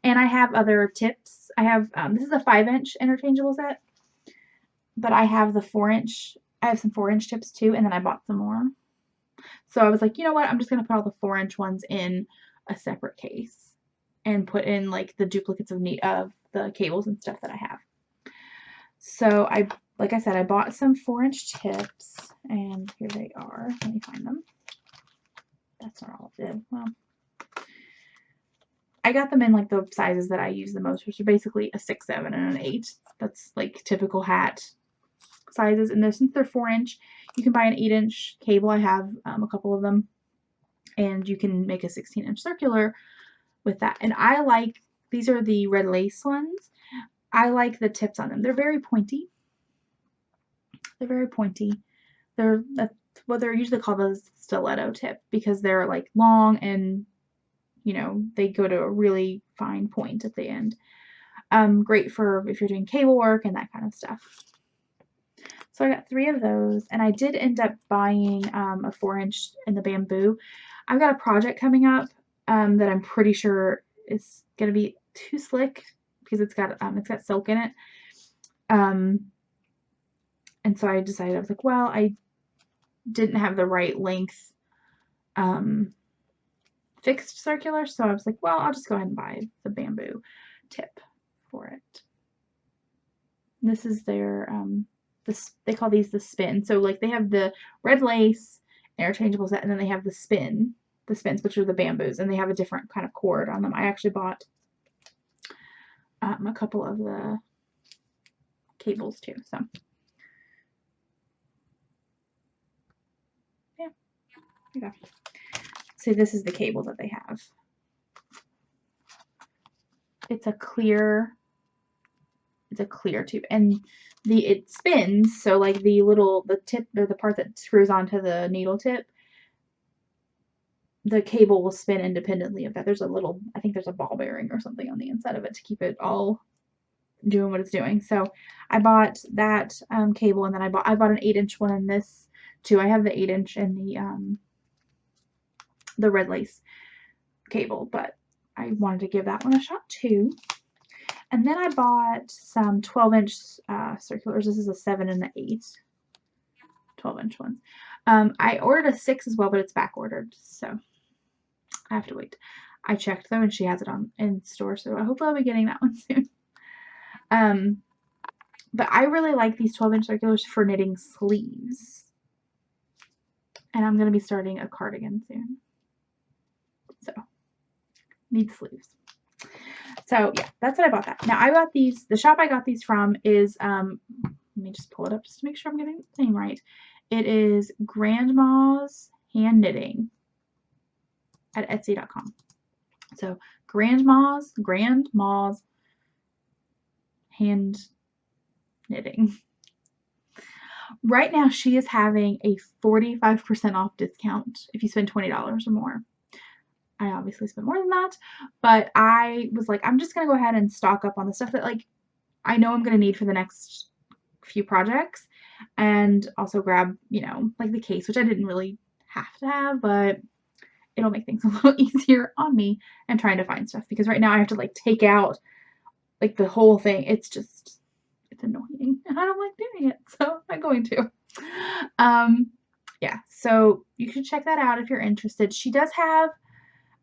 A: And I have other tips. I have, this is a 5-inch interchangeable set, but I have the 4-inch. I have some 4-inch tips too, and then I bought some more. So I was like, you know what? I'm just going to put all the 4-inch ones in a separate case and put in like the duplicates of the cables and stuff that I have. So like I said, I bought some 4-inch tips, and here they are. Let me find them. That's not all it did. Well, I got them in like the sizes that I use the most, which are basically a 6, 7, and an 8. That's like typical hat sizes. And since they're 4-inch, you can buy an 8-inch cable. I have a couple of them, and you can make a 16-inch circular with that. And I like, these are the red lace ones. I like the tips on them. They're very pointy. They're very pointy. They're usually called a stiletto tip because they're like long and, you know, they go to a really fine point at the end. Great for if you're doing cable work and that kind of stuff. So I got 3 of those, and I did end up buying a 4-inch in the bamboo. I've got a project coming up that I'm pretty sure is going to be too slick because it's got silk in it. And so I decided, I was like, well, I didn't have the right length fixed circular, so I was like, well, I'll just go ahead and buy the bamboo tip for it. This is their they call these the spin. So like they have the red lace interchangeable set, and then they have the spins, which are the bamboos, and they have a different kind of cord on them. I actually bought a couple of the cables too. So yeah, okay. So this is the cable that they have. It's a clear tube, and it spins, so like the tip, or the part that screws onto the needle tip, the cable will spin independently of that. There's I think there's a ball bearing or something on the inside of it to keep it all doing what it's doing. So I bought that cable, and then I bought an 8-inch one in this too. I have the 8-inch in the red lace cable, but I wanted to give that one a shot too. And then I bought some 12-inch circulars. This is a 7 and an 8. 12-inch ones. I ordered a 6 as well, but it's back ordered, so I have to wait. I checked though, and she has it in store, so hopefully I'll be getting that one soon. But I really like these 12-inch circulars for knitting sleeves, and I'm going to be starting a cardigan soon, so need sleeves. So yeah, that's what I bought that. Now I got these, the shop I got these from is, let me just pull it up just to make sure I'm getting the name right. It is Grandma's Hand Knitting at Etsy.com. So Grandma's Hand Knitting. Right now she is having a 45% off discount if you spend $20 or more. I obviously spent more than that, but I was like, I'm just going to go ahead and stock up on the stuff that like I know I'm going to need for the next few projects, and also grab, you know, like the case, which I didn't really have to have, but it'll make things a little easier on me and trying to find stuff, because right now I have to like take out like the whole thing. It's annoying and I don't like doing it, so I'm going to. Yeah, so you should check that out if you're interested. She does have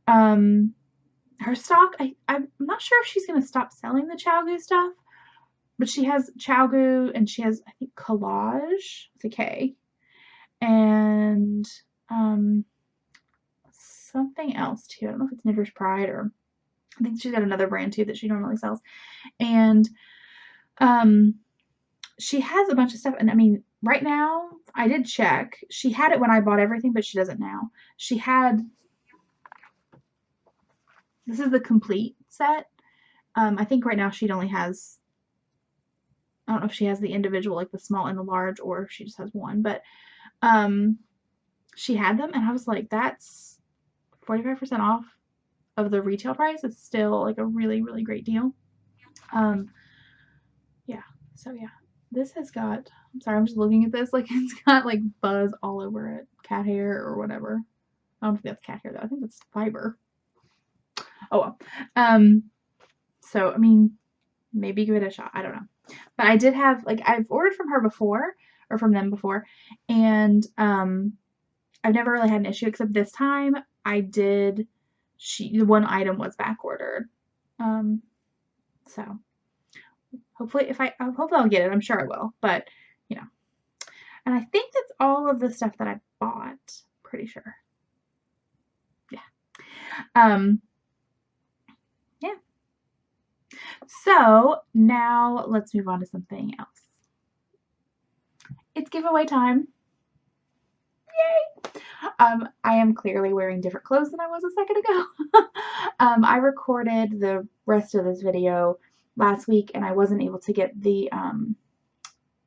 A: her stock. I'm not sure if she's going to stop selling the ChiaoGoo stuff, but she has ChiaoGoo, and she has, I think, Collage with a K, and something else too. I don't know if it's Knitter's Pride, or I think she's got another brand too that she normally sells. And she has a bunch of stuff, and I mean, right now, I did check. She had it when I bought everything, but she doesn't now. She had This is the complete set. I think right now she only has, I don't know if she has the individual, like the small and the large, or if she just has one, but she had them, and I was like, that's 45% off of the retail price. It's still like a really, really great deal. Yeah, so yeah, this has got, I'm sorry, I'm just looking at this, like it's got like buzz all over it, cat hair or whatever. I don't think that's cat hair though, I think that's fiber. Oh well. So I mean, maybe give it a shot, I don't know. But I did have, like, I've ordered from her before, or from them before, and I've never really had an issue, except this time I did, the one item was back ordered. So hopefully hopefully I'll get it. I'm sure I will, but you know. And I think that's all of the stuff that I bought, pretty sure. Yeah. Yeah. So now let's move on to something else. It's giveaway time. Yay! I am clearly wearing different clothes than I was a second ago. I recorded the rest of this video last week, and I wasn't able to get the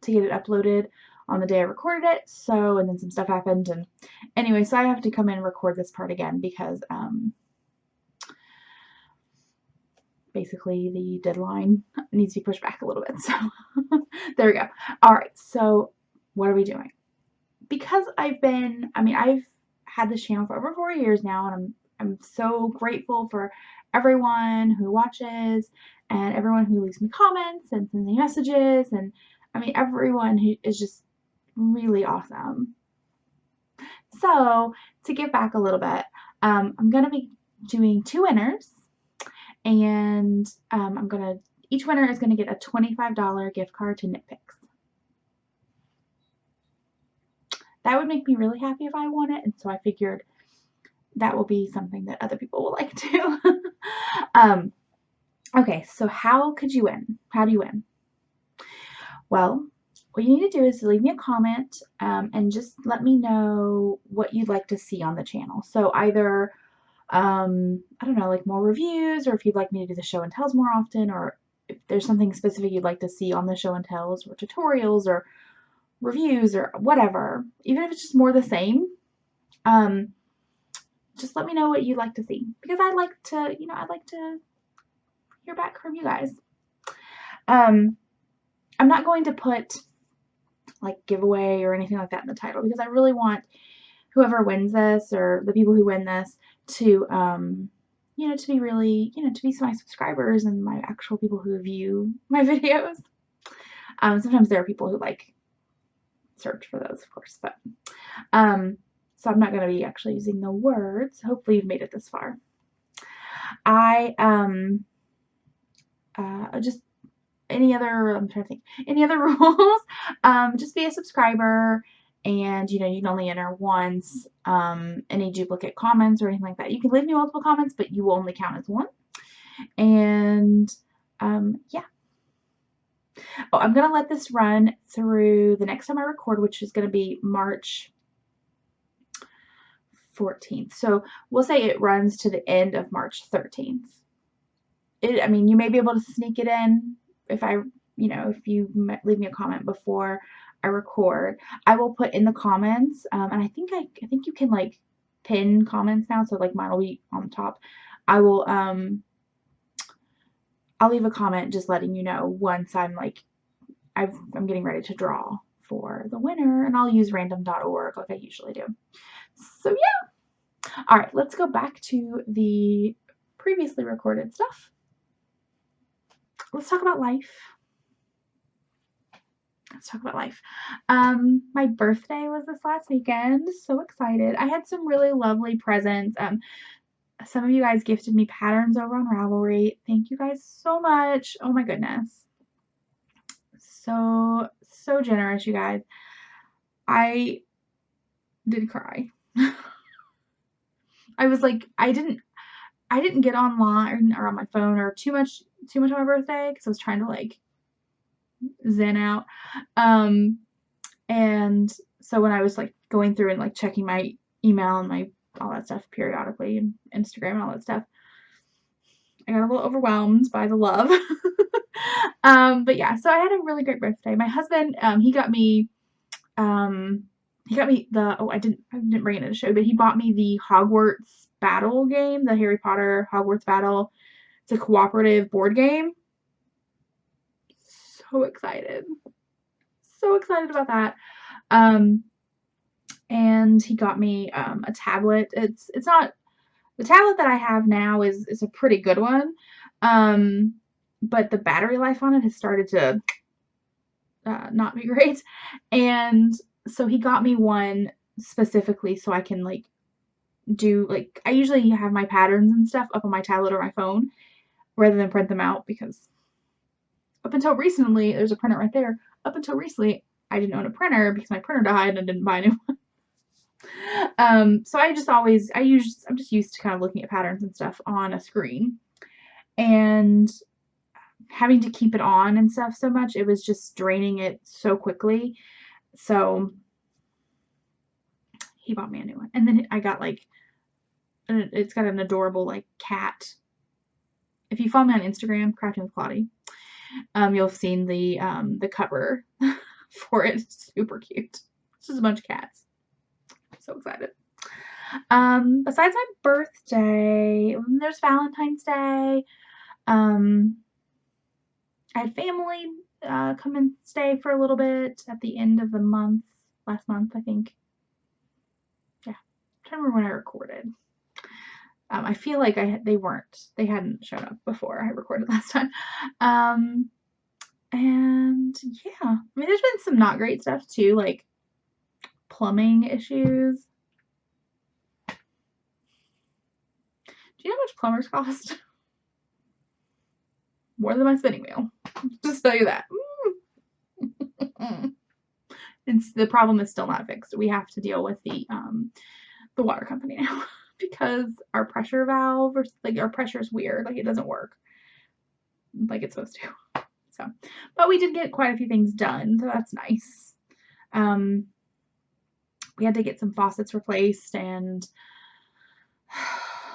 A: to get it uploaded on the day I recorded it. So, and then some stuff happened, and anyway, so I have to come in and record this part again because basically the deadline needs to be pushed back a little bit. So there we go. All right. So what are we doing? Because I've had this channel for over 4 years now, and I'm so grateful for everyone who watches and everyone who leaves me comments and sends me messages, and I mean everyone who is just really awesome. So to give back a little bit, I'm gonna be doing 2 winners, and each winner is gonna get a $25 gift card to Knit Picks. That would make me really happy if I won it, and so I figured that will be something that other people will like too. Okay, so how could you win? How do you win? Well, what you need to do is to leave me a comment and just let me know what you'd like to see on the channel. So either, I don't know, like more reviews, or if you'd like me to do the show and tells more often, or if there's something specific you'd like to see on the show and tells, or tutorials, or reviews, or whatever, even if it's just more the same, just let me know what you'd like to see, because I'd like to hear back from you guys. I'm not going to put like giveaway or anything like that in the title, because I really want whoever wins this, or the people who win this, to to be really, to be my subscribers and my actual people who view my videos. Sometimes there are people who like search for those, of course, but so I'm not going to be actually using the words. Hopefully you've made it this far. I just any other rules, just be a subscriber, and you can only enter once. Any duplicate comments or anything like that, you can leave me multiple comments, but you will only count as one. And yeah. Oh, I'm gonna let this run through the next time I record, which is gonna be March 14th. So we'll say it runs to the end of March 13th. I mean, you may be able to sneak it in if if you leave me a comment before I record. I will put in the comments, and I think you can like pin comments now, so like mine will be on the top. I will I'll leave a comment just letting you know once I'm getting ready to draw for the winner, and I'll use random.org like I usually do. So yeah. All right, let's go back to the previously recorded stuff. Let's talk about life. My birthday was this last weekend. So excited. I had some really lovely presents. Some of you guys gifted me patterns over on Ravelry. Thank you guys so much. Oh my goodness. So generous, you guys. I did cry. I was like, I didn't get online or on my phone or too much on my birthday, because I was trying to like zen out. And so when I was like going through and like checking my email and all that stuff periodically, and Instagram and all that stuff, I got a little overwhelmed by the love. But yeah, so I had a really great birthday. My husband, he got me the, oh, I didn't bring it in to show, but he bought me the Hogwarts Battle game, the Harry Potter Hogwarts Battle. It's a cooperative board game. So excited. So excited about that. And he got me a tablet. It's not, the tablet that I have now is a pretty good one. But the battery life on it has started to not be great. And so he got me one specifically so I can like do, like, I usually have my patterns and stuff up on my tablet or my phone rather than print them out, because up until recently, there's a printer right there. Up until recently, I didn't own a printer because my printer died and I didn't buy a new one. So I'm just used to kind of looking at patterns and stuff on a screen, and having to keep it on and stuff so much, it was just draining it so quickly. So he bought me a new one, and then I got like, it's got an adorable like cat. If you follow me on Instagram, Crafting with Claudie, you'll have seen the cover for it. It's super cute. It's just a bunch of cats. So excited. Besides my birthday, there's Valentine's Day. I had family come and stay for a little bit at the end of the month, last month, I think. Yeah, I'm trying to remember when I recorded. I feel like they hadn't shown up before I recorded last time. And yeah, I mean, there's been some not great stuff too, like plumbing issues. Do you know how much plumbers cost? More than my spinning wheel. Just tell you that. The problem is still not fixed. We have to deal with the water company now because our pressure valve, or like our pressure is weird. Like it doesn't work like it's supposed to. So, but we did get quite a few things done, so that's nice. We had to get some faucets replaced, and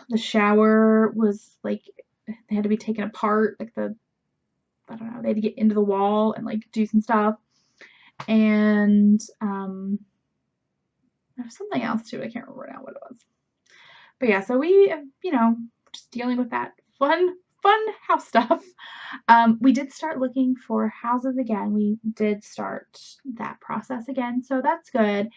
A: the shower was like, they had to be taken apart, like I don't know, they had to get into the wall and like do some stuff. And there's something else too, I can't remember now what it was. But yeah, so we, just dealing with that fun house stuff. We did start looking for houses again. We did start that process again, so that's good.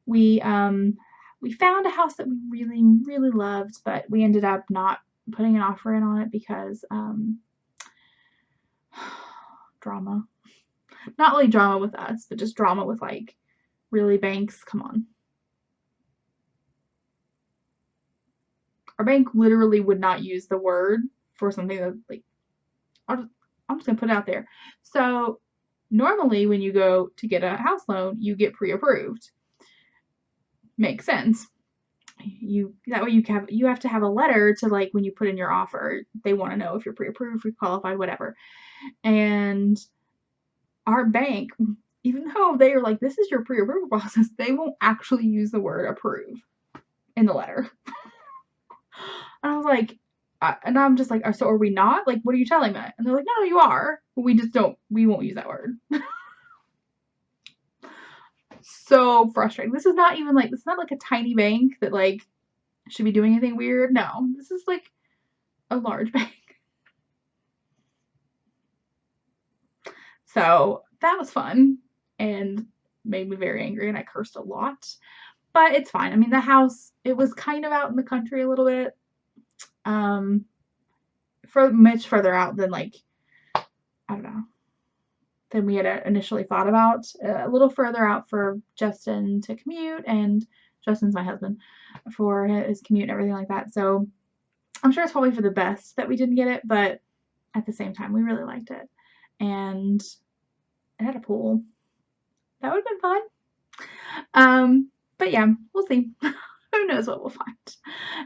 A: We found a house that we really, really loved, but we ended up not putting an offer in on it because drama. Not really drama with us, but just drama with, like, really, banks, come on. Our bank literally would not use the word for something that, like, I'm just gonna put it out there. So normally when you go to get a house loan, you get pre-approved. Makes sense. That way you have to have a letter to, like, when you put in your offer, they want to know if you're pre-approved, pre-qualified, whatever. And our bank, even though they are like, this is your pre-approval process, they won't actually use the word approve in the letter. And I was like, and I'm just like, so are we not? Like, what are you telling me? And they're like, no, you are. But we won't use that word. So frustrating. This is not like a tiny bank that, like, should be doing anything weird. No, this is like a large bank. So that was fun and made me very angry, and I cursed a lot. But it's fine. I mean, the house, it was kind of out in the country a little bit. For much further out than, like, I don't know, than we had initially thought about. A little further out for Justin to commute, and Justin's my husband, for his commute and everything like that. So I'm sure it's probably for the best that we didn't get it, but at the same time, we really liked it. And it had a pool. That would have been fun. But yeah, we'll see. Who knows what we'll find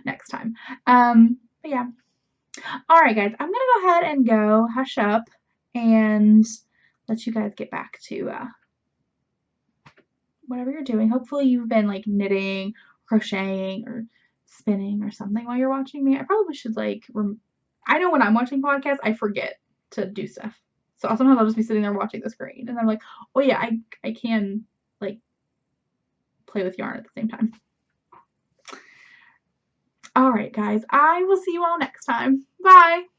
A: next time. But yeah. All right, guys, I'm going to go ahead and go hush up and let you guys get back to whatever you're doing. Hopefully you've been, like, knitting, crocheting, or spinning or something while you're watching me. I probably should, like, I know when I'm watching podcasts, I forget to do stuff. So sometimes I'll just be sitting there watching the screen, and I'm like, oh yeah, I can like play with yarn at the same time. All right, guys, I will see you all next time. Bye.